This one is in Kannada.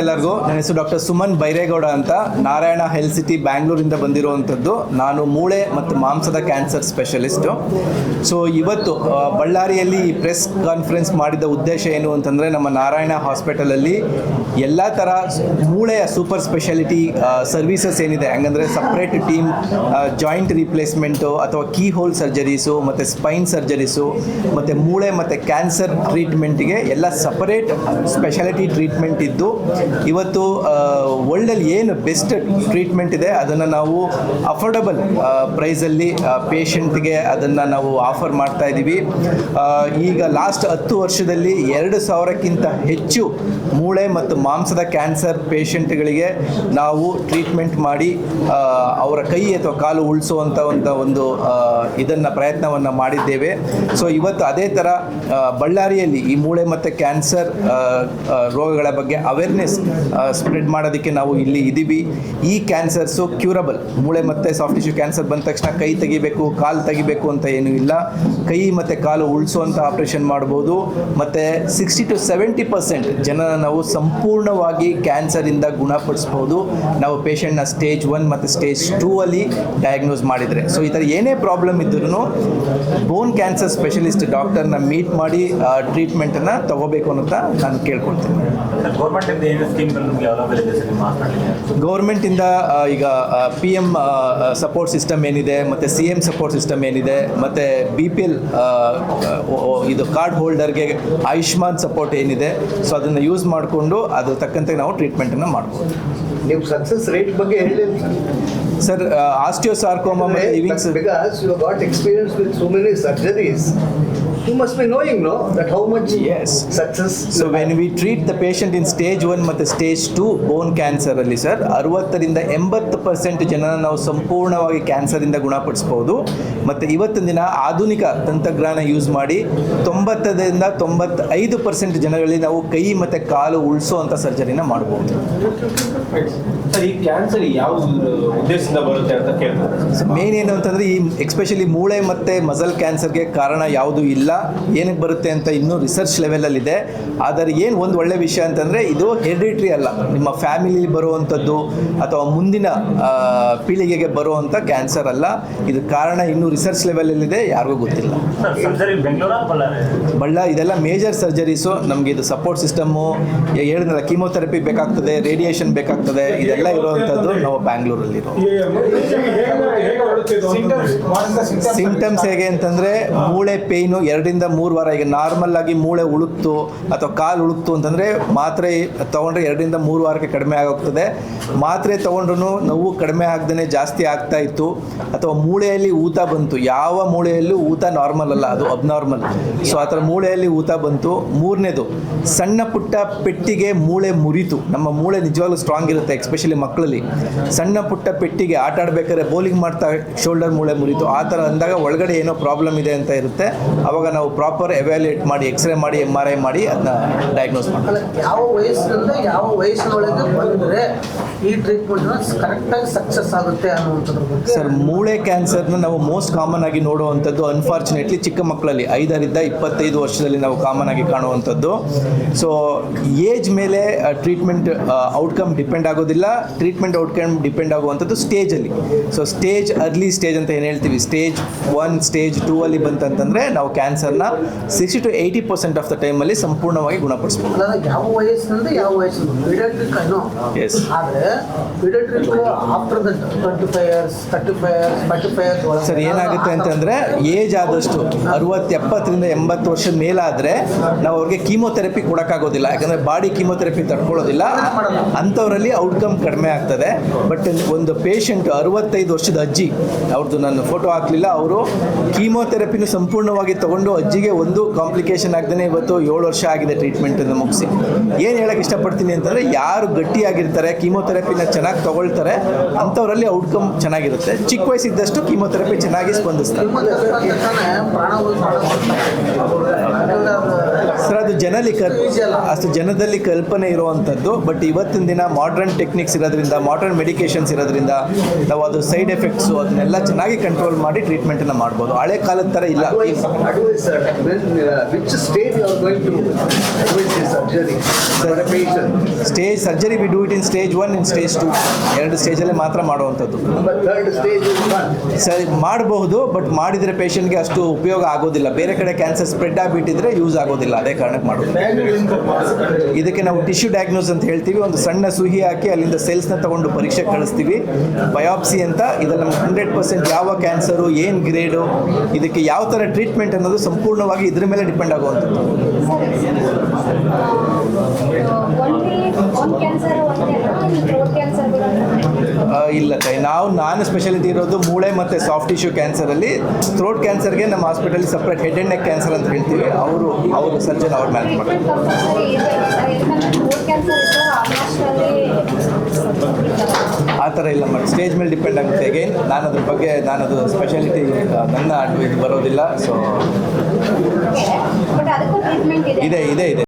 ಎಲ್ಲರಿಗೂ ನನ್ನ ಹೆಸರು ಡಾಕ್ಟರ್ ಸುಮನ್ ಬೈರೇಗೌಡ ಅಂತ ನಾರಾಯಣ ಹೆಲ್ತ್ ಸಿಟಿ ಬ್ಯಾಂಗ್ಳೂರಿಂದ ಬಂದಿರುವಂಥದ್ದು. ನಾನು ಮೂಳೆ ಮತ್ತು ಮಾಂಸದ ಕ್ಯಾನ್ಸರ್ ಸ್ಪೆಷಲಿಸ್ಟು. ಸೊ ಇವತ್ತು ಬಳ್ಳಾರಿಯಲ್ಲಿ ಈ ಪ್ರೆಸ್ ಕಾನ್ಫರೆನ್ಸ್ ಮಾಡಿದ ಉದ್ದೇಶ ಏನು ಅಂತಂದರೆ, ನಮ್ಮ ನಾರಾಯಣ ಹಾಸ್ಪಿಟಲಲ್ಲಿ ಎಲ್ಲ ಥರ ಮೂಳೆಯ ಸೂಪರ್ ಸ್ಪೆಷಾಲಿಟಿ ಸರ್ವೀಸಸ್ ಏನಿದೆ, ಹಂಗಂದರೆ ಸಪ್ರೇಟ್ ಟೀಮ್ ಜಾಯಿಂಟ್ ರಿಪ್ಲೇಸ್ಮೆಂಟು ಅಥವಾ ಕೀ ಹೋಲ್ ಸರ್ಜರೀಸು ಮತ್ತು ಸ್ಪೈನ್ ಸರ್ಜರೀಸು ಮತ್ತು ಮೂಳೆ ಮತ್ತು ಕ್ಯಾನ್ಸರ್ ಟ್ರೀಟ್ಮೆಂಟಿಗೆ ಎಲ್ಲ ಸಪರೇಟ್ ಸ್ಪೆಷಾಲಿಟಿ ಟ್ರೀಟ್ಮೆಂಟ್ ಇದ್ದು, ಇವತ್ತು ವರ್ಲ್ಡಲ್ಲಿ ಏನು ಬೆಸ್ಟ್ ಟ್ರೀಟ್ಮೆಂಟ್ ಇದೆ ಅದನ್ನು ನಾವು ಅಫೋರ್ಡಬಲ್ ಪ್ರೈಸಲ್ಲಿ ಪೇಷಂಟ್ಗೆ ಅದನ್ನು ನಾವು ಆಫರ್ ಮಾಡ್ತಾ ಇದ್ದೀವಿ. ಈಗ ಲಾಸ್ಟ್ 10 ವರ್ಷದಲ್ಲಿ 2,000ಕ್ಕಿಂತ ಹೆಚ್ಚು ಮೂಳೆ ಮತ್ತು ಮಾಂಸದ ಕ್ಯಾನ್ಸರ್ ಪೇಷಂಟ್ಗಳಿಗೆ ನಾವು ಟ್ರೀಟ್ಮೆಂಟ್ ಮಾಡಿ ಅವರ ಕೈ ಅಥವಾ ಕಾಲು ಉಳಿಸುವಂಥ ಒಂದು ಇದನ್ನು ಪ್ರಯತ್ನವನ್ನು ಮಾಡಿದ್ದೇವೆ. ಸೊ ಇವತ್ತು ಅದೇ ಥರ ಬಳ್ಳಾರಿಯಲ್ಲಿ ಈ ಮೂಳೆ ಮತ್ತು ಕ್ಯಾನ್ಸರ್ ರೋಗಗಳ ಬಗ್ಗೆ ಅವೇರ್ನೆಸ್ ಸ್ಪ್ರೆಡ್ ಮಾಡೋದಕ್ಕೆ ನಾವು ಇಲ್ಲಿ ಇದ್ದೀವಿ. ಈ ಕ್ಯಾನ್ಸರ್ಸು ಕ್ಯೂರಬಲ್. ಮೂಳೆ ಮತ್ತು ಸಾಫ್ಟ್ ಟಿಶ್ಯೂ ಕ್ಯಾನ್ಸರ್ ಬಂದ ತಕ್ಷಣ ಕೈ ತೆಗಿಬೇಕು, ಕಾಲು ತೆಗಿಬೇಕು ಅಂತ ಏನೂ ಇಲ್ಲ. ಕೈ ಮತ್ತು ಕಾಲು ಉಳಿಸುವಂಥ ಆಪ್ರೇಷನ್ ಮಾಡ್ಬೋದು. ಮತ್ತು 60 to 70% ಜನ ನಾವು ಸಂಪೂರ್ಣವಾಗಿ ಕ್ಯಾನ್ಸರಿಂದ ಗುಣಪಡಿಸ್ಬೋದು ನಾವು ಪೇಷಂಟ್ನ ಸ್ಟೇಜ್ 1 ಮತ್ತು ಸ್ಟೇಜ್ 2 ಅಲ್ಲಿ ಡಯಾಗ್ನೋಸ್ ಮಾಡಿದರೆ. ಸೊ ಈ ಥರ ಏನೇ ಪ್ರಾಬ್ಲಮ್ ಇದ್ರೂ ಬೋನ್ ಕ್ಯಾನ್ಸರ್ ಸ್ಪೆಷಲಿಸ್ಟ್ ಡಾಕ್ಟರ್ನ ಮೀಟ್ ಮಾಡಿ ಟ್ರೀಟ್ಮೆಂಟನ್ನು ತಗೋಬೇಕು ಅಂತ ನಾನು ಕೇಳ್ಕೊಳ್ತೀನಿ. ಗೌರ್ಮೆಂಟಿಂದ ಈಗ PM ಸಪೋರ್ಟ್ ಸಿಸ್ಟಮ್ ಏನಿದೆ, ಮತ್ತು CM ಸಪೋರ್ಟ್ ಸಿಸ್ಟಮ್ ಏನಿದೆ, ಮತ್ತು BPL ಇದು ಕಾರ್ಡ್ ಹೋಲ್ಡರ್ಗೆ ಆಯುಷ್ಮಾನ್ ಸಪೋರ್ಟ್ ಏನಿದೆ, ಸೊ ಅದನ್ನು ಯೂಸ್ ಮಾಡಿಕೊಂಡು ಅದ್ರ ತಕ್ಕಂತೆ ನಾವು ಟ್ರೀಟ್ಮೆಂಟನ್ನು ಮಾಡ್ಬೋದು. ನೀವು ಸಕ್ಸಸ್ ರೇಟ್ ಬಗ್ಗೆ ಹೇಳಿಲ್ಲ ಸರ್. ಆಸ್ಟಿಯೋಸಾರ್ಕೋಮಾ ಮತ್ತು ಇವಿಂಗ್ಸ್, because you got experience with so many surgeries, you must be knowing, no, that how much success. So when we treat the patient in stage 1 ಮತ್ತು stage 2 ಬೋನ್ ಕ್ಯಾನ್ಸರ್ ಅಲ್ಲಿ ಸರ್ 60ರಿಂದ 80% ಜನ ನಾವು ಸಂಪೂರ್ಣವಾಗಿ ಕ್ಯಾನ್ಸರಿಂದ ಗುಣಪಡಿಸ್ಬೋದು. ಮತ್ತು ಇವತ್ತಿನ ದಿನ ಆಧುನಿಕ ತಂತ್ರಜ್ಞಾನ ಯೂಸ್ ಮಾಡಿ 90ರಿಂದ 95% ಜನಗಳಲ್ಲಿ ನಾವು ಕೈ ಮತ್ತು ಕಾಲು ಉಳಿಸೋವಂಥ ಸರ್ಜರಿನ ಮಾಡ್ಬೋದು. ಸರ್, ಈ ಕ್ಯಾನ್ಸರ್ ಯಾವ ಉದ್ದೇಶದಿಂದ ಬರುತ್ತೆ ಅಂತ ಕೇಳ್ತಾರೆ. ಮೇನ್ ಏನು ಅಂತಂದರೆ, ಈ ಎಕ್ಸ್ಪೆಷಲಿ ಮೂಳೆ ಮತ್ತು ಮಸಲ್ ಕ್ಯಾನ್ಸರ್ಗೆ ಕಾರಣ ಯಾವುದೂ ಇಲ್ಲ. ಏನಕ್ಕೆ ಬರುತ್ತೆ ಅಂತ ಇನ್ನೂ ರಿಸರ್ಚ್ ಲೆವೆಲಲ್ಲಿದೆ. ಆದರೆ ಏನು ಒಂದು ಒಳ್ಳೆ ವಿಷಯ ಅಂತಂದರೆ, ಇದು ಹೆರಿಡಿಟ್ರಿ ಅಲ್ಲ, ನಿಮ್ಮ ಫ್ಯಾಮಿಲಿ ಬರುವಂಥದ್ದು ಅಥವಾ ಮುಂದಿನ ಪೀಳಿಗೆಗೆ ಬರುವಂಥ ಕ್ಯಾನ್ಸರ್ ಅಲ್ಲ. ಇದು ಕಾರಣ ಇನ್ನೂ ರಿಸರ್ಚ್ ಲೆವೆಲಲ್ಲಿದೆ, ಯಾರಿಗೂ ಗೊತ್ತಿಲ್ಲ. ಇದೆಲ್ಲ ಮೇಜರ್ ಸರ್ಜರೀಸು. ನಮಗೆ ಇದು ಸಪೋರ್ಟ್ ಸಿಸ್ಟಮ್ಮು ಹೇಳಿದ್ನಲ್ಲ, ಕೀಮೋಥೆರಪಿ ಬೇಕಾಗ್ತದೆ, ರೇಡಿಯೇಷನ್ ಬೇಕಾಗ್ತದೆ, ಇದೆಲ್ಲ ಇರುವಂಥದ್ದು ನಾವು ಬ್ಯಾಂಗ್ಳೂರಲ್ಲಿರೋ. ಸಿಂಟಮ್ಸ್ ಹೇಗೆ ಅಂತಂದರೆ, ಮೂಳೆ ಪೇಯ್ನು 2ರಿಂದ 3 ವಾರ. ಈಗ ನಾರ್ಮಲ್ ಆಗಿ ಮೂಳೆ ಉಳುಕ್ತು ಅಥವಾ ಕಾಲು ಉಳುಕ್ತು ಅಂತಂದರೆ ಮಾತ್ರೆ ತೊಗೊಂಡ್ರೆ 2ರಿಂದ 3 ವಾರಕ್ಕೆ ಕಡಿಮೆ ಆಗೋಗ್ತದೆ. ಮಾತ್ರೆ ತೊಗೊಂಡ್ರೂ ನೋವು ಕಡಿಮೆ ಆಗದೇ ಜಾಸ್ತಿ ಆಗ್ತಾ ಇತ್ತು. ಅಥವಾ ಮೂಳೆಯಲ್ಲಿ ಊತ ಬಂತು, ಯಾವ ಮೂಳೆಯಲ್ಲೂ ಊತ ನಾರ್ಮಲ್ ಅಲ್ಲ, ಅದು ಅಬ್ನಾರ್ಮಲ್. ಸೊ ಆ ಥರ ಮೂಳೆಯಲ್ಲಿ ಊತ ಬಂತು. 3ನೇದು, ಸಣ್ಣ ಪುಟ್ಟ ಪೆಟ್ಟಿಗೆ ಮೂಳೆ ಮುರಿತು. ನಮ್ಮ ಮೂಳೆ ನಿಜವಾಗ್ಲೂ ಸ್ಟ್ರಾಂಗ್ ಇರುತ್ತೆ, ಎಸ್ಪೆಷಲಿ ಮಕ್ಕಳಲ್ಲಿ. ಸಣ್ಣ ಪುಟ್ಟ ಪೆಟ್ಟಿಗೆ ಆಟ ಆಡಬೇಕಾದ್ರೆ ಬೌಲಿಂಗ್ ಮಾಡ್ತಾ ಶೋಲ್ಡರ್ ಮೂಳೆ ಮುರಿತು. ಆ ಥರ ಅಂದಾಗ ಒಳಗಡೆ ಏನೋ ಪ್ರಾಬ್ಲಮ್ ಇದೆ ಅಂತ ಇರುತ್ತೆ. ಅವಾಗ ನಾವು ಪ್ರಾಪರ್ ಎವ್ಯಾಲ್ಯೂಯೇಟ್ ಮಾಡಿ, ಎಕ್ಸ್ರೇ ಮಾಡಿ, MRI ಮಾಡಿ ಅದನ್ನ ಡಯಾಗ್ನೋಸ್ ಮಾಡ್ತೀವಿ. ಯಾವ ವಯಸ್ಸಿನಿಂದ ಯಾವ ವಯಸ್ಸಿನೊಳಗೆ ಬಂದರೆ ಈ ಟ್ರೀಟ್ಮೆಂಟ್ ಕರೆಕ್ಟಾಗಿ ಸಕ್ಸಸ್ ಆಗುತ್ತೆ ಅನ್ನುವಂಥದ್ರ ಬಗ್ಗೆ ಸರ್, ಮೂಳೆ ಕ್ಯಾನ್ಸರ್ನ ನಾವು ಮೋಸ್ಟ್ ಕಾಮನ್ ಆಗಿ ನೋಡುವಂಥದ್ದು ಅನ್ಫಾರ್ಚುನೇಟ್ಲಿ ಚಿಕ್ಕ ಮಕ್ಕಳಲ್ಲಿ 5ರಿಂದ 25 ವರ್ಷದಲ್ಲಿ ನಾವು ಕಾಮನ್ ಆಗಿ ಕಾಣುವಂಥದ್ದು. ಸೊ ಏಜ್ ಮೇಲೆ ಟ್ರೀಟ್ಮೆಂಟ್ ಔಟ್ಕಮ್ ಡಿಪೆಂಡ್ ಆಗೋದಿಲ್ಲ. ಟ್ರೀಟ್ಮೆಂಟ್ ಔಟ್ಕಮ್ ಡಿಪೆಂಡ್ ಆಗುವಂಥದ್ದು ಸ್ಟೇಜಲ್ಲಿ. ಸೊ ಸ್ಟೇಜ್ ಅರ್ಲಿ ಸ್ಟೇಜ್ ಅಂತ ಏನು ಹೇಳ್ತೀವಿ, ಸ್ಟೇಜ್ 1 ಸ್ಟೇಜ್ 2 ಅಲ್ಲಿ ಬಂತಂತಂದರೆ ನಾವು ಕ್ಯಾನ್ಸರ್ನ 60 to 80% ಆಫ್ ದ ಟೈಮಲ್ಲಿ ಸಂಪೂರ್ಣವಾಗಿ ಗುಣಪಡಿಸ್ಬೋದು. ಯಾವ ವಯಸ್ಸಿನಿಂದ ಯಾವ ವಯಸ್ಸಿನ ಪೀಡಿಯಾಟ್ರಿಕ್ ಅನ್ನೋ. ಆದರೆ paediatric after the 25 years 35 years 45 years sir ಏನಾಗುತ್ತೆ ಅಂತಂದರೆ, ಏಜ್ ಆದಷ್ಟು 60, 70ರಿಂದ 80 ವರ್ಷದ ಮೇಲಾದರೆ ನಾವು ಅವ್ರಿಗೆ ಕೀಮೋಥೆರಪಿ ಕೊಡೋಕ್ಕಾಗೋದಿಲ್ಲ. ಯಾಕಂದರೆ ಬಾಡಿ ಕೀಮೋಥೆರಪಿ ತಡ್ಕೊಳ್ಳೋದಿಲ್ಲ. ಅಂಥವರಲ್ಲಿ ಔಟ್ಕಮ್ ಕಡಿಮೆ ಆಗ್ತದೆ. ಬಟ್ ಒಂದು ಪೇಷಂಟ್ 65 ವರ್ಷದ ಅಜ್ಜಿ, ಅವ್ರದ್ದು ನಾನು ಫೋಟೋ ಹಾಕಲಿಲ್ಲ, ಅವರು ಕೀಮೋಥೆರಪಿನೂ ಸಂಪೂರ್ಣವಾಗಿ ತೊಗೊಂಡು ಅಜ್ಜಿಗೆ ಒಂದು ಕಾಂಪ್ಲಿಕೇಶನ್ ಆಗದೇ ಇವತ್ತು 7 ವರ್ಷ ಆಗಿದೆ ಟ್ರೀಟ್ಮೆಂಟನ್ನು ಮುಗಿಸಿ. ಏನು ಹೇಳೋಕ್ಕೆ ಇಷ್ಟಪಡ್ತೀನಿ ಅಂತಂದರೆ, ಯಾರು ಗಟ್ಟಿಯಾಗಿರ್ತಾರೆ, ಕೀಮೋಥೆರಪಿನ ಚೆನ್ನಾಗಿ ತೊಗೊಳ್ತಾರೆ, ಅಂಥವರಲ್ಲಿ ಔಟ್ಕಮ್ ಚೆನ್ನಾಗಿರುತ್ತೆ. ಚಿಕ್ಕ ವಯಸ್ಸಿದ್ದಷ್ಟು ಕೀಮೋಥೆರಪಿ ಚೆನ್ನಾಗಿ ಸ್ಪಂದಿಸ್ತಾರೆ. ಸರ್ ಅದು ಅಷ್ಟು ಜನದಲ್ಲಿ ಕಲ್ಪನೆ ಇರುವಂಥದ್ದು. ಬಟ್ ಇವತ್ತಿನ ದಿನ ಮಾಡ್ರನ್ ಟೆಕ್ನಿಕ್ಸ್ ಇರೋದ್ರಿಂದ, ಮಾಡ್ರನ್ ಮೆಡಿಕೇಶನ್ಸ್ ಇರೋದ್ರಿಂದ ನಾವು ಅದು ಸೈಡ್ ಎಫೆಕ್ಟ್ಸು ಅದನ್ನೆಲ್ಲ ಚೆನ್ನಾಗಿ ಕಂಟ್ರೋಲ್ ಮಾಡಿ ಟ್ರೀಟ್ಮೆಂಟನ್ನು ಮಾಡ್ಬೋದು. ಹಳೆ ಕಾಲದ ಥರ ಇಲ್ಲ. sir, which stage you are going to do this surgery for a patient? Stage surgery we do it in stage 1 in stage 2 ಎರಡು ಸ್ಟೇಜಲ್ಲೇ ಮಾತ್ರ ಮಾಡುವಂಥದ್ದು. But third stage is not. ಸರಿ ಮಾಡಬಹುದು, ಬಟ್ ಮಾಡಿದರೆ ಪೇಷಂಟ್ಗೆ ಅಷ್ಟು ಉಪಯೋಗ ಆಗೋದಿಲ್ಲ. ಬೇರೆ ಕಡೆ ಕ್ಯಾನ್ಸರ್ ಸ್ಪ್ರೆಡ್ ಆಗಿಬಿಟ್ಟಿದ್ರೆ ಯೂಸ್ ಆಗೋದಿಲ್ಲ, ಅದೇ ಕಾರಣಕ್ಕೆ ಮಾಡೋದು. ಇದಕ್ಕೆ ನಾವು ಟಿಶ್ಯೂ ಡಯಾಗ್ನೋಸ್ ಅಂತ ಹೇಳ್ತೀವಿ. ಒಂದು ಸಣ್ಣ ಸುಹಿ ಹಾಕಿ ಅಲ್ಲಿಂದ ಸೆಲ್ಸ್ನ ತಗೊಂಡು ಪರೀಕ್ಷೆ ಕಳಿಸ್ತೀವಿ, ಬಯಾಪ್ಸಿ ಅಂತ. ಇದೆಲ್ಲ 100% ಯಾವ ಕ್ಯಾನ್ಸರು, ಏನು ಗ್ರೇಡು, ಇದಕ್ಕೆ ಯಾವ ಥರ ಟ್ರೀಟ್ಮೆಂಟ್ ಅನ್ನೋದು ಸಂಪೂರ್ಣವಾಗಿ ಇದ್ರ ಮೇಲೆ ಡಿಪೆಂಡ್ ಆಗುವಂಥದ್ದು. ಇಲ್ಲ ನಾನು ಸ್ಪೆಷಾಲಿಟಿ ಇರೋದು ಮೂಳೆ ಮತ್ತು ಸಾಫ್ಟ್ ಟಿಶ್ಯೂ ಕ್ಯಾನ್ಸರಲ್ಲಿ. ಥ್ರೋಟ್ ಕ್ಯಾನ್ಸರ್ಗೆ ನಮ್ಮ hospital separate head and neck cancer ಅಂತ ಹೇಳ್ತೀವಿ. ಅವರು ಸರ್ಜನ್ ಅವ್ರು ಮ್ಯಾನೇಜ್ ಮಾಡ್ತಾರೆ. ಆ ಥರ ಇಲ್ಲ ಮಾಡಿ ಸ್ಟೇಜ್ ಮೇಲೆ ಡಿಪೆಂಡ್ ಆಗುತ್ತೆ. ಅಗೇನ್ ನಾನದು ಸ್ಪೆಷಾಲಿಟಿ ನನ್ನ ಇದು ಬರೋದಿಲ್ಲ. ಸೊ ಇದೆ.